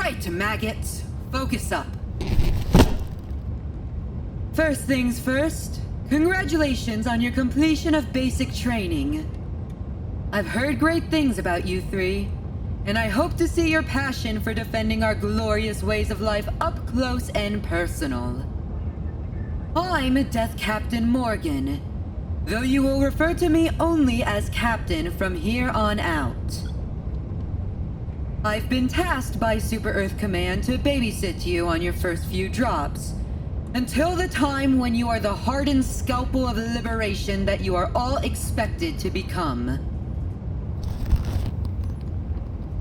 right, maggots. Focus up. First things first, congratulations on your completion of basic training. I've heard great things about you three, and I hope to see your passion for defending our glorious ways of life up close and personal. I'm Death Captain Morgan, though you will refer to me only as Captain from here on out. I've been tasked by Super Earth Command to babysit you on your first few drops, until the time when you are the hardened scalpel of liberation that you are all expected to become.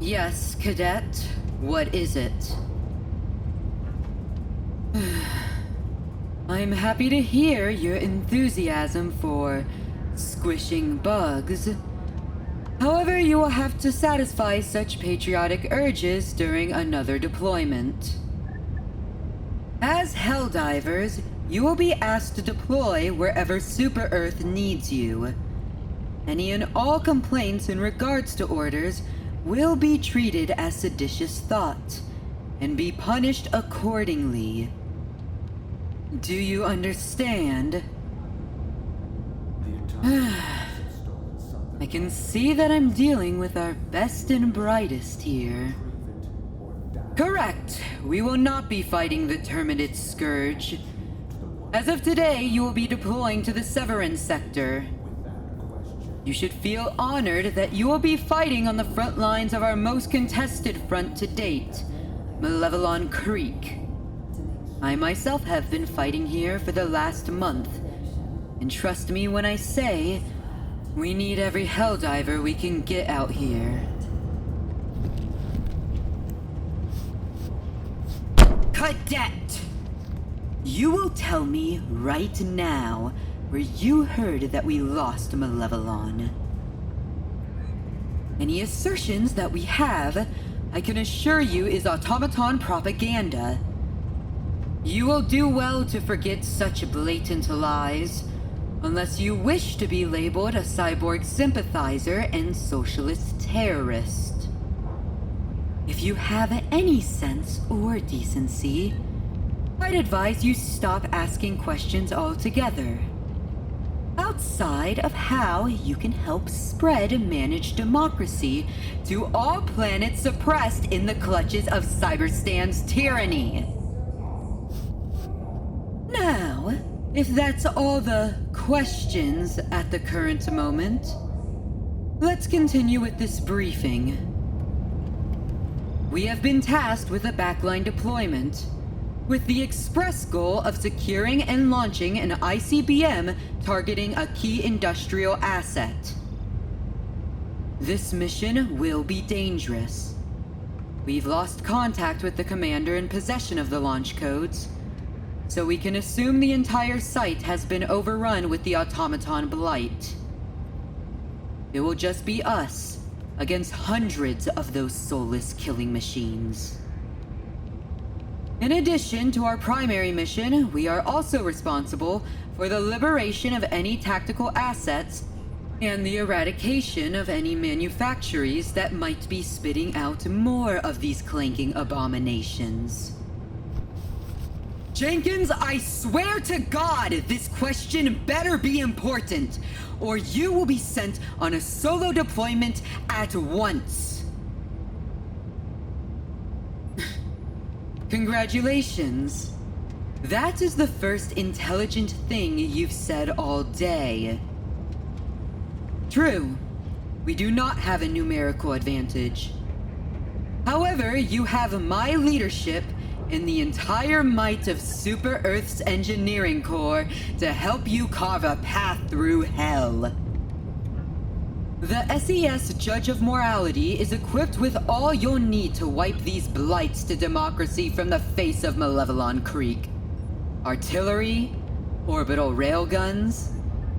Yes, Cadet, what is it? I'm happy to hear your enthusiasm for squishing bugs. However, you will have to satisfy such patriotic urges during another deployment. As Helldivers, you will be asked to deploy wherever Super Earth needs you. Any and all complaints in regards to orders will be treated as seditious thought and be punished accordingly. Do you understand? I can see that I'm dealing with our best and brightest here. Correct. We will not be fighting the Terminate Scourge. As of today, you will be deploying to the Severance sector. You should feel honored that you will be fighting on the front lines of our most contested front to date, Malevelon Creek. I myself have been fighting here for the last month, and trust me when I say, we need every Helldiver we can get out here. Cadet! You will tell me right now where you heard that we lost Malevelon. Any assertions that we have, I can assure you is Automaton propaganda. You will do well to forget such blatant lies, unless you wish to be labeled a cyborg sympathizer and socialist terrorist. If you have any sense or decency, I'd advise you stop asking questions altogether. Outside of how you can help spread managed democracy to all planets suppressed in the clutches of Cyberstan's tyranny. Now, if that's all the questions at the current moment, let's continue with this briefing. We have been tasked with a backline deployment, with the express goal of securing and launching an ICBM targeting a key industrial asset. This mission will be dangerous. We've lost contact with the commander in possession of the launch codes, so we can assume the entire site has been overrun with the Automaton Blight. It will just be us against hundreds of those soulless killing machines. In addition to our primary mission, we are also responsible for the liberation of any tactical assets and the eradication of any manufactories that might be spitting out more of these clanking abominations. Jenkins, I swear to God, this question better be important, or you will be sent on a solo deployment at once. Congratulations. That is the first intelligent thing you've said all day. True, we do not have a numerical advantage. However, you have my leadership and the entire might of Super Earth's engineering corps to help you carve a path through hell. The SES Judge of Morality is equipped with all you'll need to wipe these blights to democracy from the face of Malevelon Creek. Artillery, orbital railguns,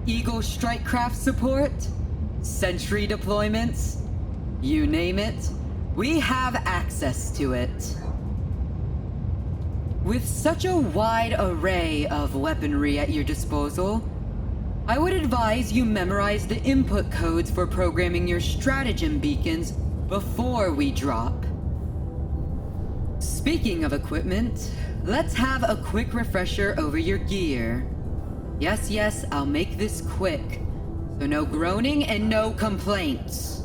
Eagle strike craft support, sentry deployments, you name it, we have access to it. With such a wide array of weaponry at your disposal, I would advise you memorize the input codes for programming your stratagem beacons before we drop. Speaking of equipment, let's have a quick refresher over your gear. Yes, I'll make this quick, so no groaning and no complaints.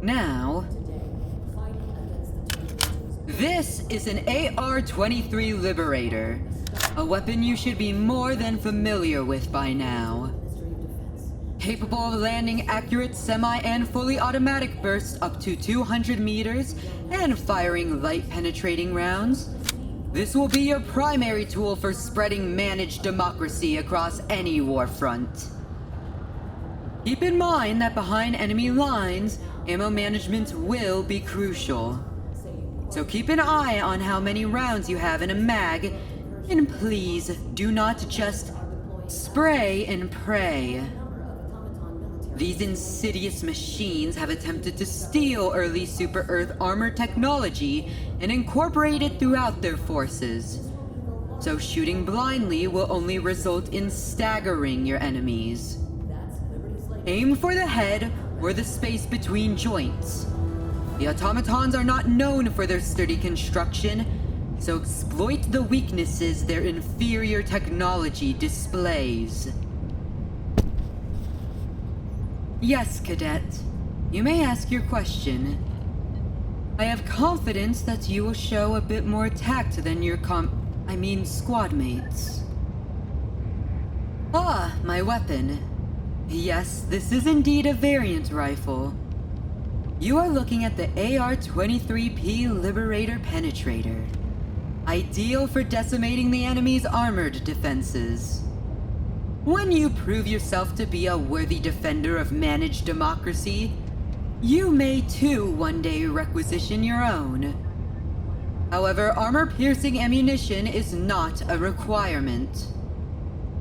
Now, this is an AR-23 Liberator, a weapon you should be more than familiar with by now. Capable of landing accurate semi and fully automatic bursts up to 200 meters and firing light penetrating rounds, this will be your primary tool for spreading managed democracy across any war front. Keep in mind that behind enemy lines, ammo management will be crucial. So keep an eye on how many rounds you have in a mag, and please do not just spray and pray. These insidious machines have attempted to steal early Super Earth armor technology and incorporate it throughout their forces. So shooting blindly will only result in staggering your enemies. Aim for the head or the space between joints. The automatons are not known for their sturdy construction, so exploit the weaknesses their inferior technology displays. Yes, Cadet. You may ask your question. I have confidence that you will show a bit more tact than your squad mates. Ah, my weapon. Yes, this is indeed a variant rifle. You are looking at the AR-23P Liberator Penetrator. Ideal for decimating the enemy's armored defenses. When you prove yourself to be a worthy defender of managed democracy, you may too one day requisition your own. However, armor-piercing ammunition is not a requirement.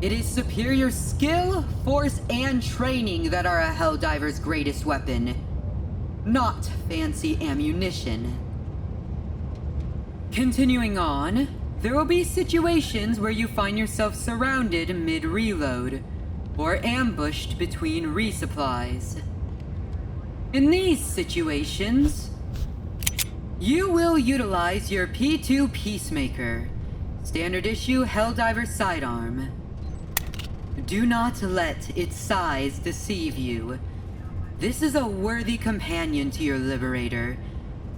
It is superior skill, force, and training that are a Helldiver's greatest weapon, not fancy ammunition. Continuing on, there will be situations where you find yourself surrounded mid-reload, or ambushed between resupplies. In these situations, you will utilize your P2 Peacemaker, standard issue Helldiver sidearm. Do not let its size deceive you. This is a worthy companion to your Liberator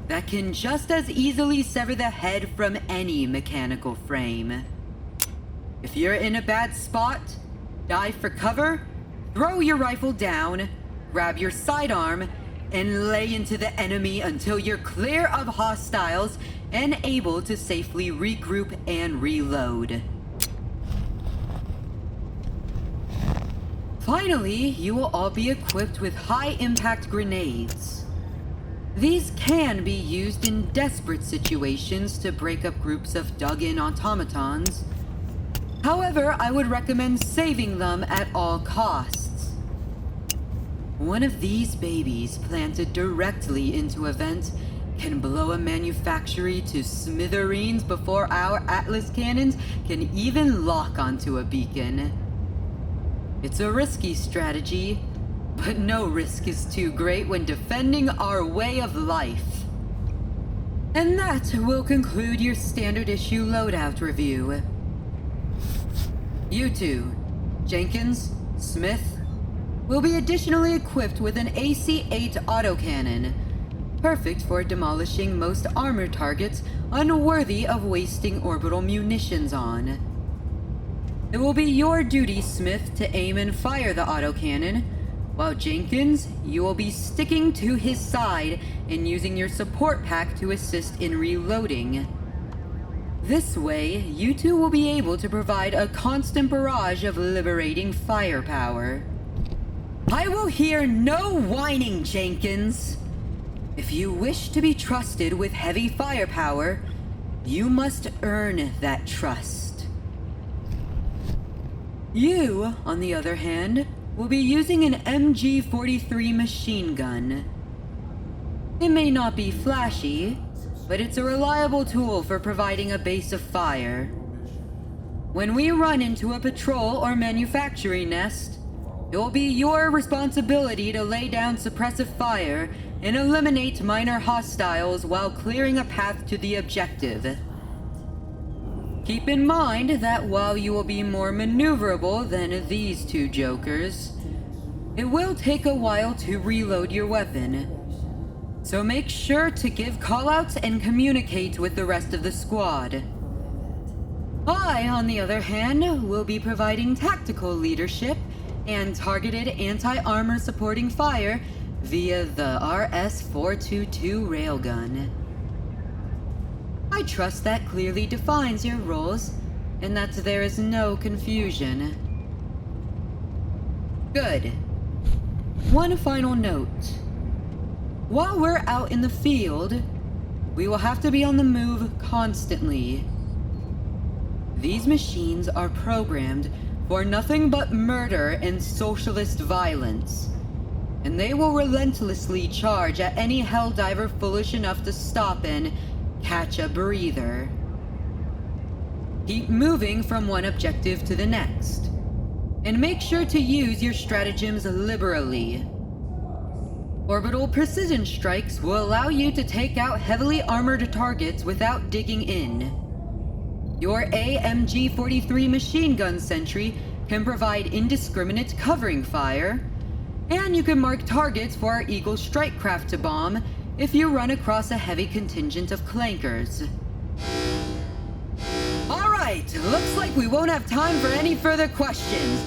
that can just as easily sever the head from any mechanical frame. If you're in a bad spot, dive for cover, throw your rifle down, grab your sidearm, and lay into the enemy until you're clear of hostiles and able to safely regroup and reload. Finally, you will all be equipped with high-impact grenades. These can be used in desperate situations to break up groups of dug-in automatons. However, I would recommend saving them at all costs. One of these babies planted directly into a vent can blow a manufactory to smithereens before our Atlas cannons can even lock onto a beacon. It's a risky strategy, but no risk is too great when defending our way of life. And that will conclude your standard issue loadout review. You two, Jenkins, Smith, will be additionally equipped with an AC-8 autocannon, perfect for demolishing most armor targets unworthy of wasting orbital munitions on. It will be your duty, Smith, to aim and fire the autocannon, while Jenkins, you will be sticking to his side and using your support pack to assist in reloading. This way, you two will be able to provide a constant barrage of liberating firepower. I will hear no whining, Jenkins. If you wish to be trusted with heavy firepower, you must earn that trust. You, on the other hand, will be using an MG-43 machine gun. It may not be flashy, but it's a reliable tool for providing a base of fire. When we run into a patrol or manufacturing nest, it will be your responsibility to lay down suppressive fire and eliminate minor hostiles while clearing a path to the objective. Keep in mind that while you will be more maneuverable than these two jokers, it will take a while to reload your weapon. So make sure to give callouts and communicate with the rest of the squad. I, on the other hand, will be providing tactical leadership and targeted anti-armor supporting fire via the RS-422 railgun. I trust that clearly defines your roles and that there is no confusion. Good. One final note. While we're out in the field, we will have to be on the move constantly. These machines are programmed for nothing but murder and socialist violence, and they will relentlessly charge at any Helldiver foolish enough to stop and catch a breather. Keep moving from one objective to the next, and make sure to use your stratagems liberally. Orbital precision strikes will allow you to take out heavily armored targets without digging in. Your AMG-43 machine gun sentry can provide indiscriminate covering fire, and you can mark targets for our Eagle strike craft to bomb if you run across a heavy contingent of clankers. Alright, looks like we won't have time for any further questions.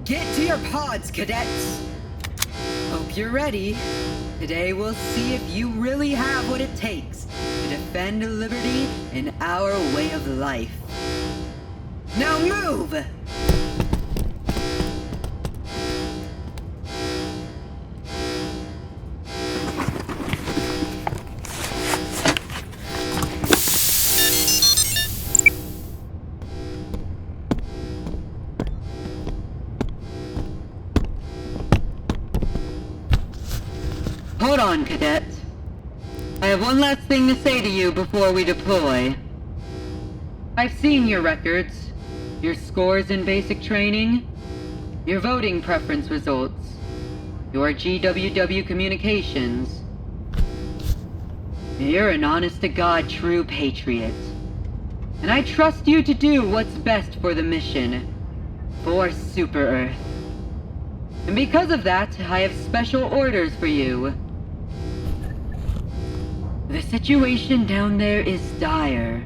Get to your pods, cadets! Hope you're ready. Today we'll see if you really have what it takes to defend liberty and our way of life. Now move! Hold on, cadet. I have one last thing to say to you before we deploy. I've seen your records, your scores in basic training, your voting preference results, your GWW communications. You're an honest-to-God true patriot. And I trust you to do what's best for the mission, for Super Earth. And because of that, I have special orders for you. The situation down there is dire.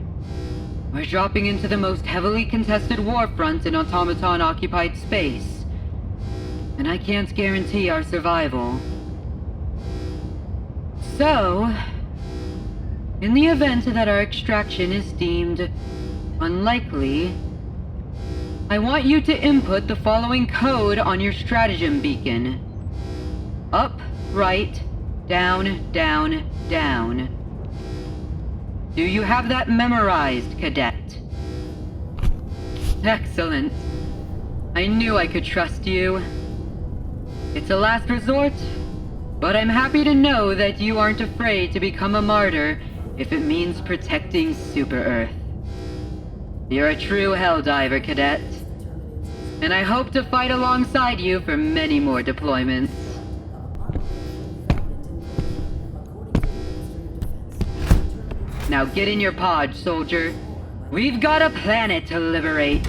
We're dropping into the most heavily contested war front in Automaton-occupied space, and I can't guarantee our survival. So, in the event that our extraction is deemed unlikely, I want you to input the following code on your stratagem beacon. Up, right, down, down, down. Do you have that memorized, cadet? Excellent. I knew I could trust you. It's a last resort, but I'm happy to know that you aren't afraid to become a martyr if it means protecting Super Earth. You're a true Helldiver, cadet. And I hope to fight alongside you for many more deployments. Now get in your pod, soldier. We've got a planet to liberate.